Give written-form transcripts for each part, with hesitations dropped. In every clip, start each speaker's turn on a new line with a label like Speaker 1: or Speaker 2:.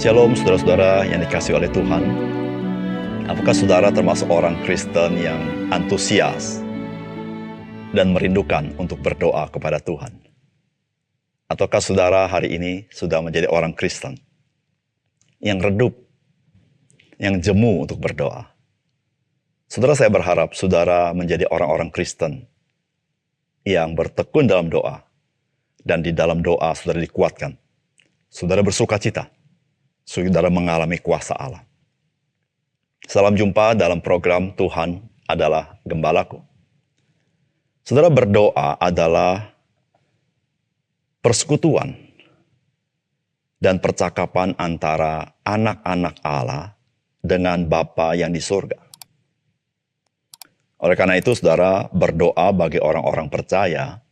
Speaker 1: Shalom saudara-saudara yang dikasihi oleh Tuhan. Apakah saudara termasuk orang Kristen yang antusias dan merindukan untuk berdoa kepada Tuhan? Ataukah saudara hari ini sudah menjadi orang Kristen yang redup, yang jemu untuk berdoa? Saudara, saya berharap saudara menjadi orang-orang Kristen yang bertekun dalam doa, dan di dalam doa saudara dikuatkan. Saudara bersuka cita, saudara mengalami kuasa Allah. Salam jumpa dalam program Tuhan adalah Gembalaku. Saudara, berdoa adalah persekutuan dan percakapan antara anak-anak Allah dengan Bapa yang di surga. Oleh karena itu, saudara, berdoa bagi orang-orang percaya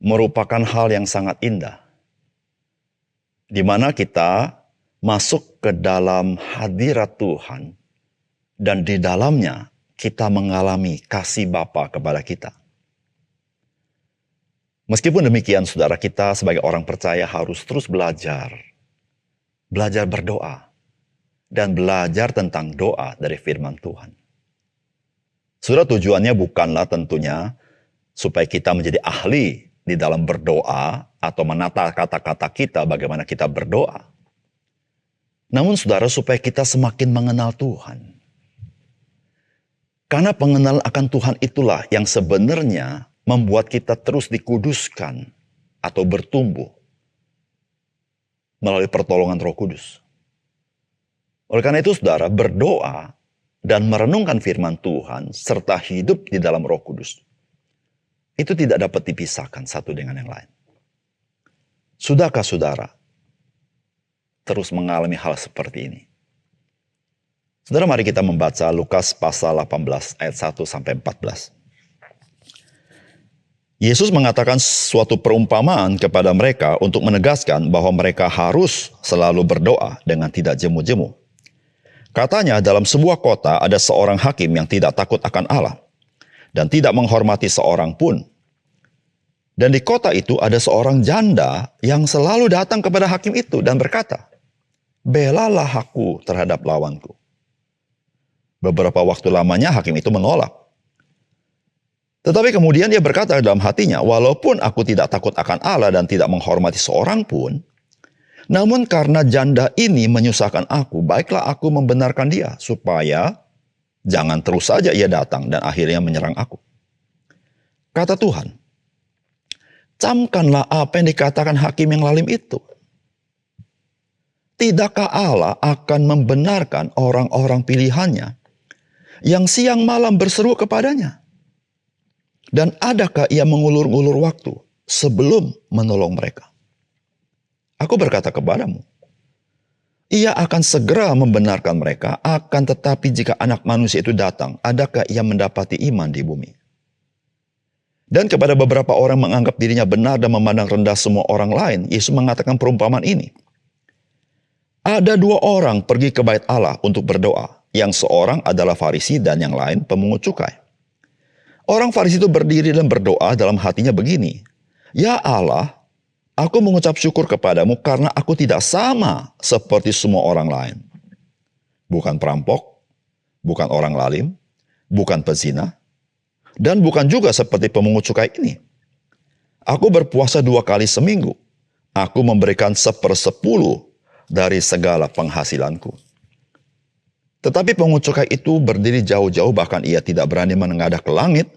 Speaker 1: merupakan hal yang sangat indah, di mana kita masuk ke dalam hadirat Tuhan dan di dalamnya kita mengalami kasih Bapa kepada kita. Meskipun demikian, saudara, kita sebagai orang percaya harus terus belajar berdoa dan belajar tentang doa dari firman Tuhan. Saudara, tujuannya bukanlah tentunya supaya kita menjadi ahli di dalam berdoa atau menata kata-kata kita bagaimana kita berdoa. Namun saudara, supaya kita semakin mengenal Tuhan. Karena pengenalan akan Tuhan itulah yang sebenarnya membuat kita terus dikuduskan atau bertumbuh melalui pertolongan Roh Kudus. Oleh karena itu, saudara, berdoa dan merenungkan firman Tuhan serta hidup di dalam Roh Kudus itu tidak dapat dipisahkan satu dengan yang lain. Sudahkah saudara terus mengalami hal seperti ini? Saudara, mari kita membaca Lukas pasal 18 ayat 1 sampai 14. Yesus mengatakan suatu perumpamaan kepada mereka untuk menegaskan bahwa mereka harus selalu berdoa dengan tidak jemu-jemu. Katanya, dalam sebuah kota ada seorang hakim yang tidak takut akan Allah dan tidak menghormati seorang pun. Dan di kota itu ada seorang janda yang selalu datang kepada hakim itu dan berkata, "Belalah aku terhadap lawanku." Beberapa waktu lamanya hakim itu menolak. Tetapi kemudian dia berkata dalam hatinya, "Walaupun aku tidak takut akan Allah dan tidak menghormati seorang pun, namun karena janda ini menyusahkan aku, baiklah aku membenarkan dia, supaya jangan terus saja ia datang dan akhirnya menyerang aku." Kata Tuhan, "Camkanlah apa yang dikatakan hakim yang lalim itu. Tidakkah Allah akan membenarkan orang-orang pilihannya yang siang malam berseru kepadanya? Dan adakah ia mengulur-ulur waktu sebelum menolong mereka? Aku berkata kepadamu, ia akan segera membenarkan mereka, akan tetapi jika Anak Manusia itu datang, adakah ia mendapati iman di bumi?" Dan kepada beberapa orang menganggap dirinya benar dan memandang rendah semua orang lain, Yesus mengatakan perumpamaan ini. Ada dua orang pergi ke bait Allah untuk berdoa. Yang seorang adalah Farisi dan yang lain pemungut cukai. Orang Farisi itu berdiri dan berdoa dalam hatinya begini, "Ya Allah, aku mengucap syukur kepadamu karena aku tidak sama seperti semua orang lain. Bukan perampok, bukan orang lalim, bukan pezina, dan bukan juga seperti pemungut cukai ini. Aku berpuasa 2 kali seminggu. Aku memberikan 1/10 dari segala penghasilanku." Tetapi pemungut cukai itu berdiri jauh-jauh, bahkan ia tidak berani menengadah ke langit,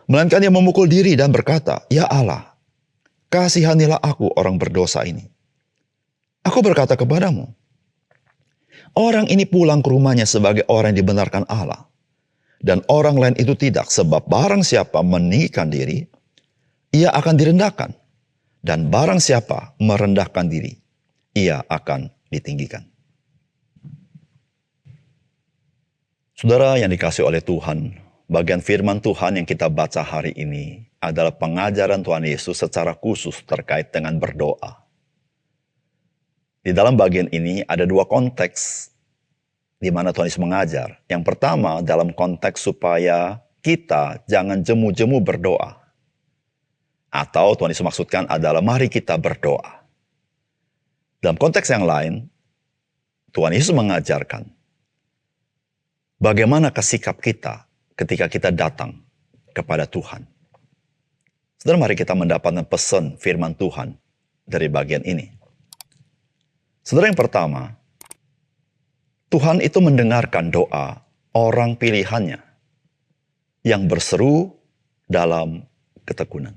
Speaker 1: melainkan ia memukul diri dan berkata, "Ya Allah, kasihanilah aku orang berdosa ini." Aku berkata kepadamu, orang ini pulang ke rumahnya sebagai orang yang dibenarkan Allah. Dan orang lain itu tidak, sebab barang siapa meninggikan diri, ia akan direndahkan. Dan barang siapa merendahkan diri, ia akan ditinggikan. Saudara yang dikasihi oleh Tuhan, bagian firman Tuhan yang kita baca hari ini adalah pengajaran Tuhan Yesus secara khusus terkait dengan berdoa. Di dalam bagian ini ada dua konteks di mana Tuhan Yesus mengajar. Yang pertama dalam konteks supaya kita jangan jemu-jemu berdoa. Atau Tuhan Yesus maksudkan adalah mari kita berdoa. Dalam konteks yang lain, Tuhan Yesus mengajarkan bagaimana sikap kita ketika kita datang kepada Tuhan. Saudara, mari kita mendapatkan pesan firman Tuhan dari bagian ini. Saudara, yang pertama, Tuhan itu mendengarkan doa orang pilihannya yang berseru dalam ketekunan.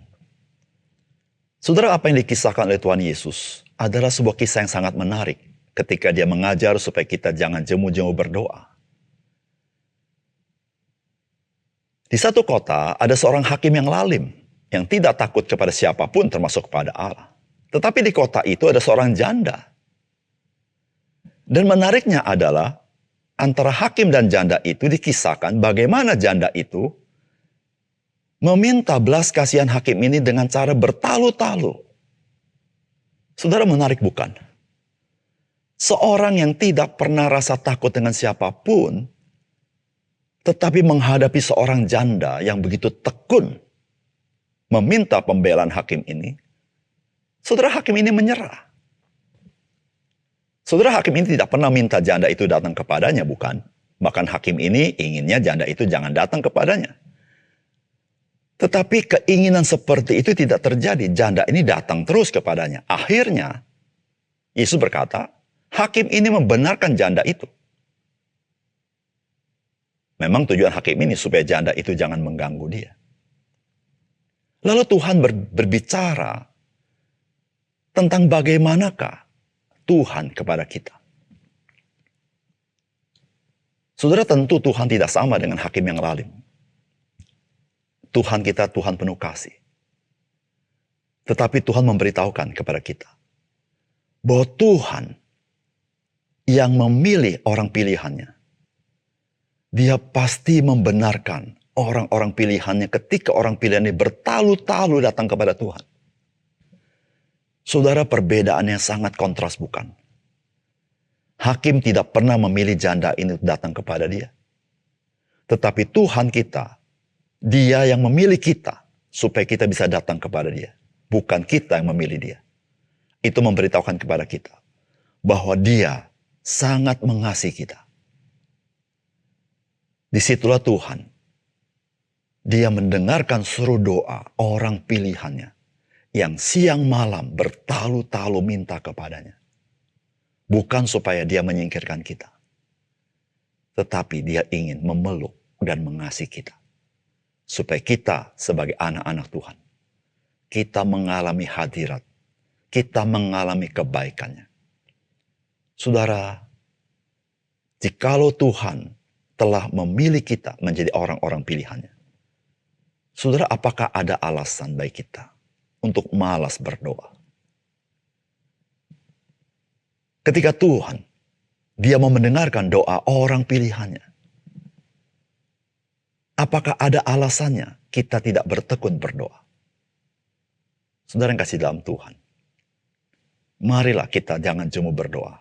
Speaker 1: Saudara, apa yang dikisahkan oleh Tuhan Yesus adalah sebuah kisah yang sangat menarik ketika dia mengajar supaya kita jangan jemu-jemu berdoa. Di satu kota ada seorang hakim yang lalim, yang tidak takut kepada siapapun termasuk kepada Allah. Tetapi di kota itu ada seorang janda. Dan menariknya adalah antara hakim dan janda itu dikisahkan bagaimana janda itu meminta belas kasihan hakim ini dengan cara bertalu-talu. Saudara, menarik bukan? Seorang yang tidak pernah rasa takut dengan siapapun, tetapi menghadapi seorang janda yang begitu tekun meminta pembelaan hakim ini, saudara, hakim ini menyerah. Saudara, hakim ini tidak pernah minta janda itu datang kepadanya, bukan? Bahkan hakim ini inginnya janda itu jangan datang kepadanya. Tetapi keinginan seperti itu tidak terjadi. Janda ini datang terus kepadanya. Akhirnya, Yesus berkata, hakim ini membenarkan janda itu. Memang tujuan hakim ini supaya janda itu jangan mengganggu dia. Lalu Tuhan berbicara tentang bagaimanakah Tuhan kepada kita. Saudara, tentu Tuhan tidak sama dengan hakim yang lalim. Tuhan kita Tuhan penuh kasih. Tetapi Tuhan memberitahukan kepada kita bahwa Tuhan yang memilih orang pilihannya, Dia pasti membenarkan orang-orang pilihannya ketika orang pilihannya bertalu-talu datang kepada Tuhan. Saudara, perbedaannya sangat kontras bukan? Hakim tidak pernah memilih janda ini datang kepada dia. Tetapi Tuhan kita, Dia yang memilih kita supaya kita bisa datang kepada dia. Bukan kita yang memilih dia. Itu memberitahukan kepada kita bahwa Dia sangat mengasihi kita. Disitulah Tuhan, Dia mendengarkan seru doa orang pilihannya yang siang malam bertalu-talu minta kepadanya. Bukan supaya Dia menyingkirkan kita, tetapi Dia ingin memeluk dan mengasihi kita. Supaya kita sebagai anak-anak Tuhan, kita mengalami hadirat, kita mengalami kebaikannya. Saudara, jikalau Tuhan telah memilih kita menjadi orang-orang pilihannya, saudara, apakah ada alasan bagi kita untuk malas berdoa? Ketika Tuhan, Dia mau mendengarkan doa orang pilihannya, apakah ada alasannya kita tidak bertekun berdoa? Saudara yang kasih dalam Tuhan, marilah kita jangan jemu berdoa.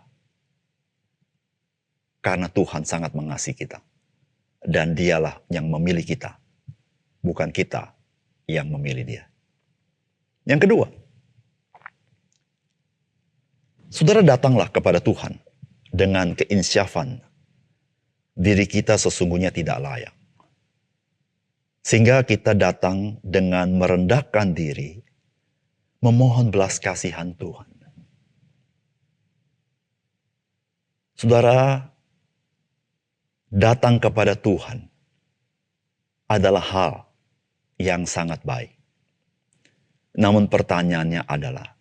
Speaker 1: Karena Tuhan sangat mengasihi kita. Dan Dialah yang memilih kita, bukan kita yang memilih Dia. Yang kedua, saudara, datanglah kepada Tuhan dengan keinsyafan diri kita sesungguhnya tidak layak. Sehingga kita datang dengan merendahkan diri, memohon belas kasihan Tuhan. Saudara, datang kepada Tuhan adalah hal yang sangat baik. Namun pertanyaannya adalah,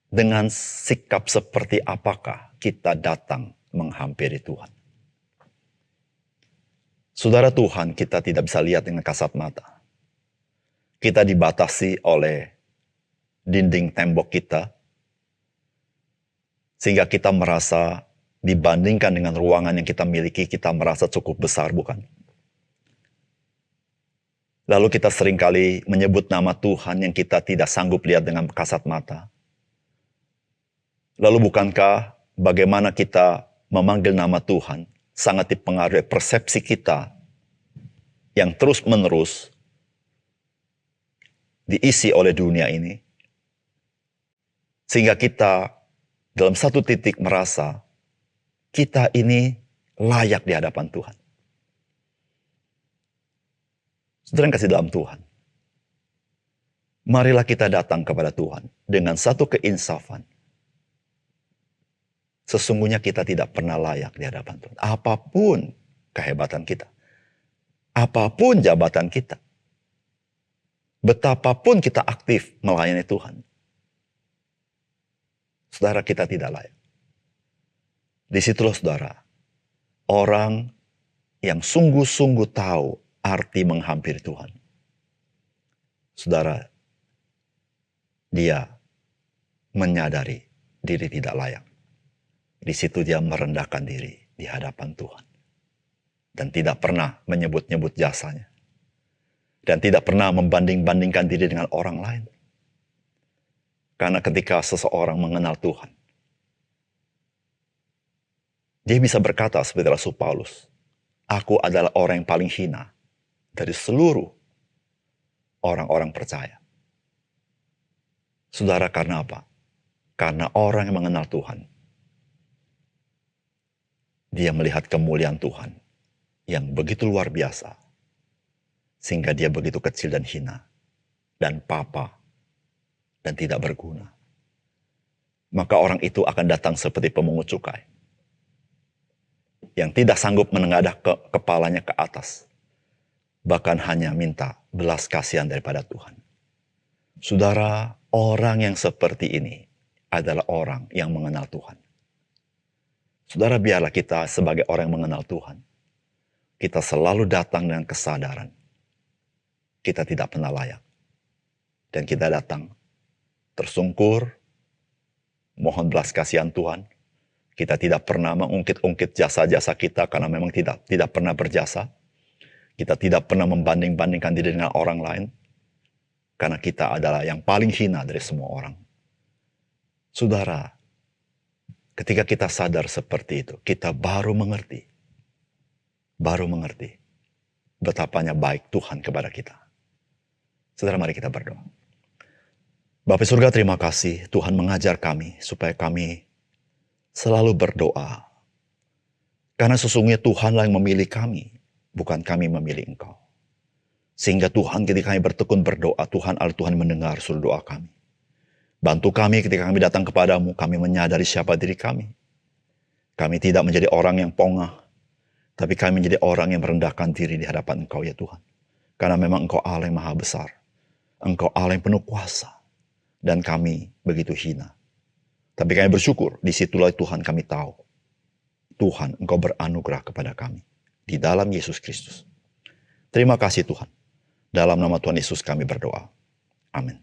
Speaker 1: dengan sikap seperti apakah kita datang menghampiri Tuhan? Saudara, Tuhan kita tidak bisa lihat dengan kasat mata. Kita dibatasi oleh dinding tembok kita, sehingga kita merasa dibandingkan dengan ruangan yang kita miliki, kita merasa cukup besar, bukan? Lalu kita seringkali menyebut nama Tuhan yang kita tidak sanggup lihat dengan kasat mata. Lalu bukankah bagaimana kita memanggil nama Tuhan sangat dipengaruhi persepsi kita yang terus-menerus diisi oleh dunia ini? Sehingga kita dalam satu titik merasa kita ini layak di hadapan Tuhan. Saudara yang kasih dalam Tuhan, marilah kita datang kepada Tuhan dengan satu keinsafan. Sesungguhnya kita tidak pernah layak di hadapan Tuhan. Apapun kehebatan kita, apapun jabatan kita, betapapun kita aktif melayani Tuhan, saudara, kita tidak layak. Disitulah saudara, orang yang sungguh-sungguh tahu arti menghampiri Tuhan. Saudara, dia menyadari diri tidak layak. Di situ dia merendahkan diri di hadapan Tuhan. Dan tidak pernah menyebut-nyebut jasanya. Dan tidak pernah membanding-bandingkan diri dengan orang lain. Karena ketika seseorang mengenal Tuhan, dia bisa berkata seperti Rasul Paulus, aku adalah orang yang paling hina dari seluruh orang-orang percaya. Saudara, karena apa? Karena orang yang mengenal Tuhan, dia melihat kemuliaan Tuhan yang begitu luar biasa, sehingga dia begitu kecil dan hina, dan papa, dan tidak berguna. Maka orang itu akan datang seperti pemungut cukai, yang tidak sanggup menengadah kepalanya ke atas, bahkan hanya minta belas kasihan daripada Tuhan. Saudara, orang yang seperti ini adalah orang yang mengenal Tuhan. Saudara, biarlah kita sebagai orang yang mengenal Tuhan, kita selalu datang dengan kesadaran kita tidak pernah layak. Dan kita datang tersungkur, mohon belas kasihan Tuhan. Kita tidak pernah mengungkit-ungkit jasa-jasa kita karena memang tidak pernah berjasa. Kita tidak pernah membanding-bandingkan diri dengan orang lain karena kita adalah yang paling hina dari semua orang. Saudara, ketika kita sadar seperti itu, kita baru mengerti betapanya baik Tuhan kepada kita. Saudara, mari kita berdoa. Bapa surga, terima kasih Tuhan mengajar kami supaya kami selalu berdoa. Karena sesungguhnya Tuhanlah yang memilih kami, bukan kami memilih Engkau. Sehingga Tuhan, ketika kami bertekun berdoa, Tuhan mendengar seluruh doa kami. Bantu kami ketika kami datang kepadamu, kami menyadari siapa diri kami. Kami tidak menjadi orang yang pongah, tapi kami menjadi orang yang merendahkan diri di hadapan Engkau ya Tuhan. Karena memang Engkau Allah yang maha besar. Engkau Allah yang penuh kuasa. Dan kami begitu hina. Tapi kami bersyukur, disitulah Tuhan kami tahu. Tuhan, Engkau beranugerah kepada kami. Di dalam Yesus Kristus. Terima kasih Tuhan. Dalam nama Tuhan Yesus kami berdoa. Amin.